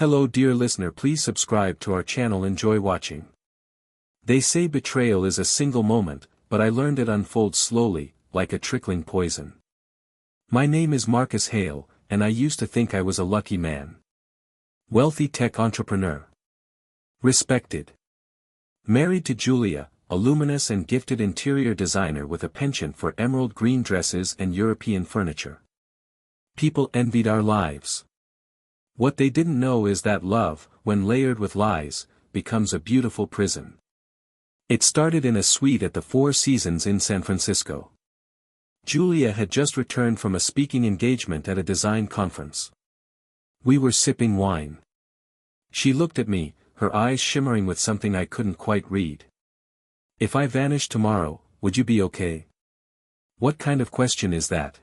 Hello dear listener, please subscribe to our channel. Enjoy watching. They say betrayal is a single moment, but I learned it unfolds slowly, like a trickling poison. My name is Marcus Hale, and I used to think I was a lucky man. Wealthy tech entrepreneur. Respected. Married to Julia, a luminous and gifted interior designer with a penchant for emerald green dresses and European furniture. People envied our lives. What they didn't know is that love, when layered with lies, becomes a beautiful prison. It started in a suite at the Four Seasons in San Francisco. Julia had just returned from a speaking engagement at a design conference. We were sipping wine. She looked at me, her eyes shimmering with something I couldn't quite read. If I vanished tomorrow, would you be okay? What kind of question is that?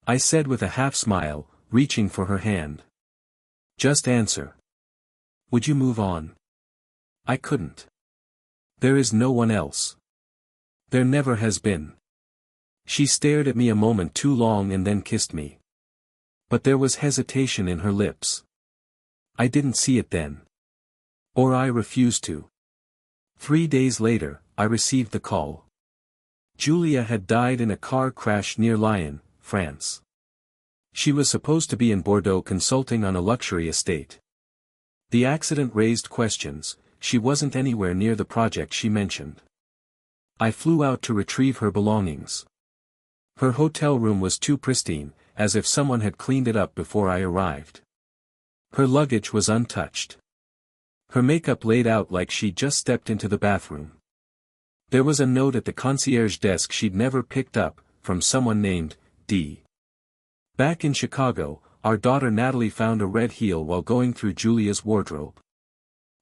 I said with a half smile, reaching for her hand. Just answer. Would you move on? I couldn't. There is no one else. There never has been. She stared at me a moment too long and then kissed me. But there was hesitation in her lips. I didn't see it then. Or I refused to. 3 days later, I received the call. Julia had died in a car crash near Lyon, France. She was supposed to be in Bordeaux consulting on a luxury estate. The accident raised questions. She wasn't anywhere near the project she mentioned. I flew out to retrieve her belongings. Her hotel room was too pristine, as if someone had cleaned it up before I arrived. Her luggage was untouched. Her makeup laid out like she'd just stepped into the bathroom. There was a note at the concierge desk she'd never picked up, from someone named D. Back in Chicago, our daughter Natalie found a red heel while going through Julia's wardrobe.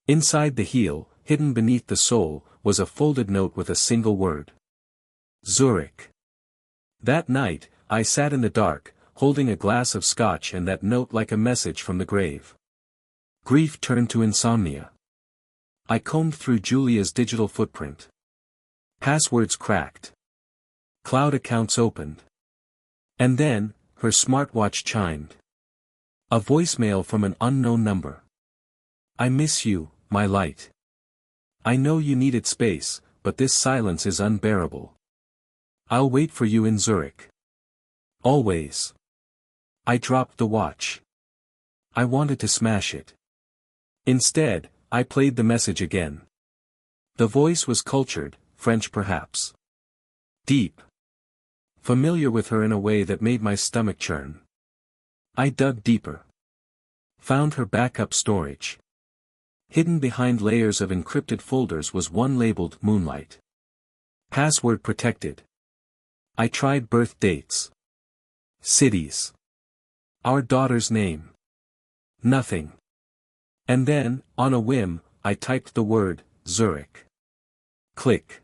Inside the heel, hidden beneath the sole, was a folded note with a single word. Zurich. That night, I sat in the dark, holding a glass of scotch and that note like a message from the grave. Grief turned to insomnia. I combed through Julia's digital footprint. Passwords cracked. Cloud accounts opened. And then, her smartwatch chimed. A voicemail from an unknown number. I miss you, my light. I know you needed space, but this silence is unbearable. I'll wait for you in Zurich. Always. I dropped the watch. I wanted to smash it. Instead, I played the message again. The voice was cultured, French perhaps. Deep. Familiar with her in a way that made my stomach churn. I dug deeper. Found her backup storage. Hidden behind layers of encrypted folders was one labeled Moonlight. Password protected. I tried birth dates. Cities. Our daughter's name. Nothing. And then, on a whim, I typed the word, Zurich. Click.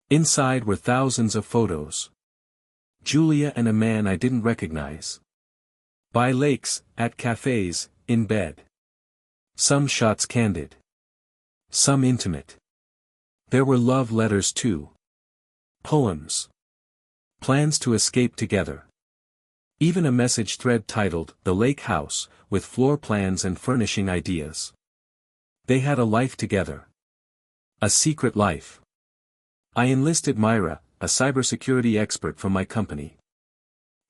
Inside were thousands of photos. Julia and a man I didn't recognize. By lakes, at cafes, in bed. Some shots candid. Some intimate. There were love letters too. Poems. Plans to escape together. Even a message thread titled, The Lake House, with floor plans and furnishing ideas. They had a life together. A secret life. I enlisted Myra, a cybersecurity expert from my company.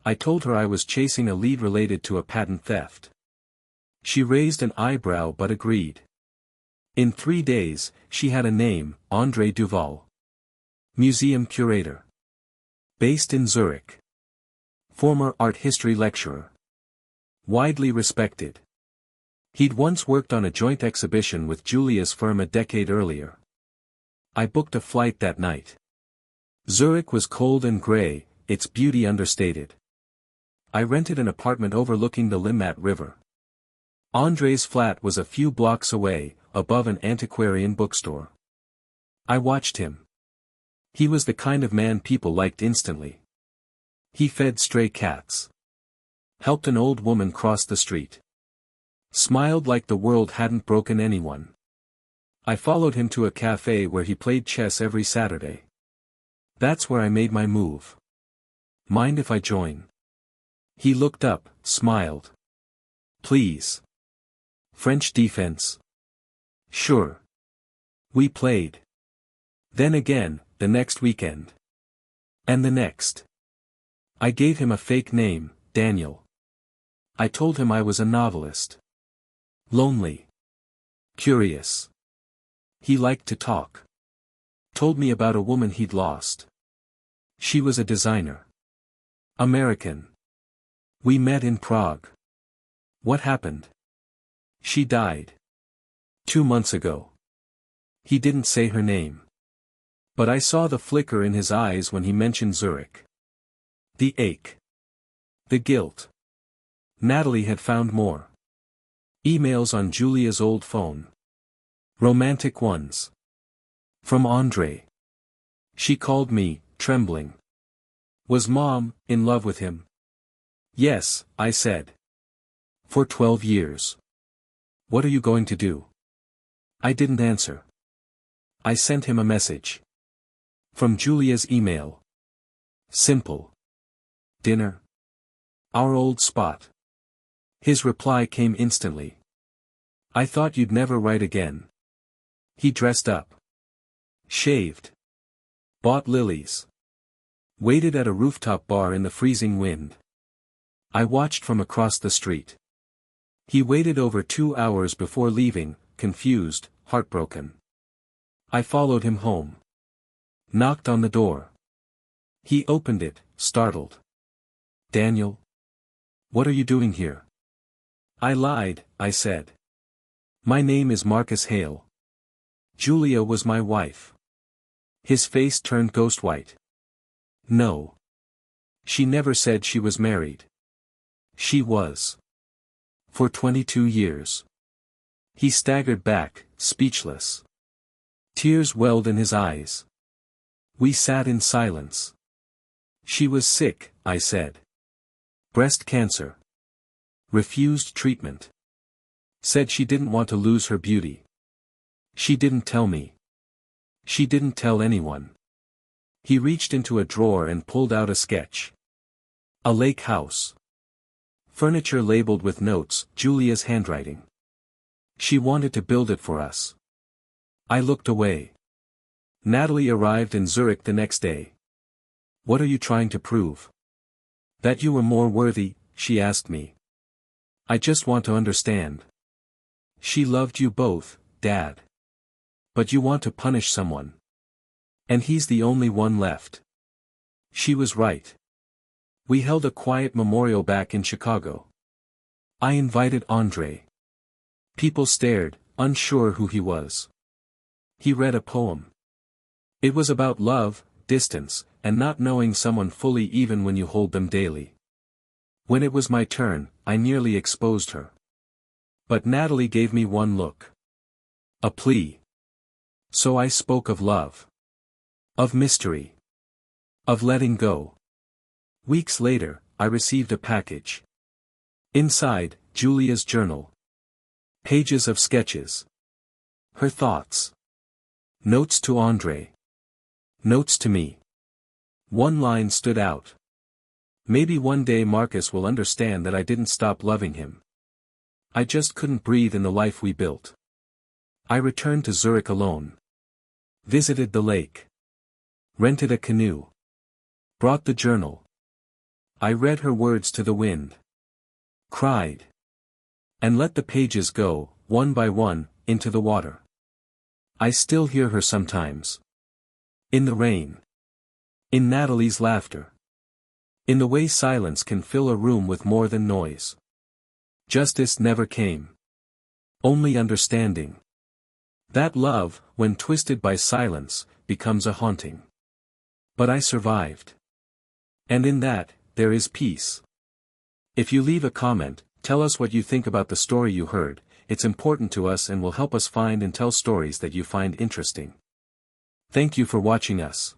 I told her I was chasing a lead related to a patent theft. She raised an eyebrow but agreed. In 3 days, she had a name, André Duval. Museum curator. Based in Zurich. Former art history lecturer. Widely respected. He'd once worked on a joint exhibition with Julia's firm a decade earlier. I booked a flight that night. Zurich was cold and grey, its beauty understated. I rented an apartment overlooking the Limmat River. André's flat was a few blocks away, above an antiquarian bookstore. I watched him. He was the kind of man people liked instantly. He fed stray cats. Helped an old woman cross the street. Smiled like the world hadn't broken anyone. I followed him to a cafe where he played chess every Saturday. That's where I made my move. Mind if I join? He looked up, smiled. Please. French defense. Sure. We played. Then again, the next weekend. And the next. I gave him a fake name, Daniel. I told him I was a novelist. Lonely. Curious. He liked to talk. Told me about a woman he'd lost. She was a designer. American. We met in Prague. What happened? She died. 2 months ago. He didn't say her name. But I saw the flicker in his eyes when he mentioned Zurich. The ache. The guilt. Natalie had found more. Emails on Julia's old phone. Romantic ones. From Andre. She called me, trembling. Was Mom in love with him? Yes, I said. For 12 years. What are you going to do? I didn't answer. I sent him a message. From Julia's email. Simple. Dinner? Our old spot. His reply came instantly. I thought you'd never write again. He dressed up. Shaved. Bought lilies. Waited at a rooftop bar in the freezing wind. I watched from across the street. He waited over 2 hours before leaving, confused, heartbroken. I followed him home. Knocked on the door. He opened it, startled. Daniel? What are you doing here? I lied, I said. My name is Marcus Hale. Julia was my wife. His face turned ghost white. No. She never said she was married. She was. For 22 years. He staggered back, speechless. Tears welled in his eyes. We sat in silence. She was sick, I said. Breast cancer. Refused treatment. Said she didn't want to lose her beauty. She didn't tell me. She didn't tell anyone. He reached into a drawer and pulled out a sketch. A lake house. Furniture labeled with notes, Julia's handwriting. She wanted to build it for us. I looked away. Natalie arrived in Zurich the next day. What are you trying to prove? That you were more worthy, she asked me. I just want to understand. She loved you both, Dad. But you want to punish someone. And he's the only one left. She was right. We held a quiet memorial back in Chicago. I invited Andre. People stared, unsure who he was. He read a poem. It was about love, distance, and not knowing someone fully even when you hold them daily. When it was my turn, I nearly exposed her. But Natalie gave me one look. A plea. So I spoke of love. Of mystery. Of letting go. Weeks later, I received a package. Inside, Julia's journal. Pages of sketches. Her thoughts. Notes to Andre. Notes to me. One line stood out. Maybe one day Marcus will understand that I didn't stop loving him. I just couldn't breathe in the life we built. I returned to Zurich alone. Visited the lake. Rented a canoe. Brought the journal. I read her words to the wind. Cried. And let the pages go, one by one, into the water. I still hear her sometimes. In the rain. In Natalie's laughter. In the way silence can fill a room with more than noise. Justice never came. Only understanding. That love, when twisted by silence, becomes a haunting. But I survived. And in that, there is peace. If you leave a comment, tell us what you think about the story you heard. It's important to us and will help us find and tell stories that you find interesting. Thank you for watching us.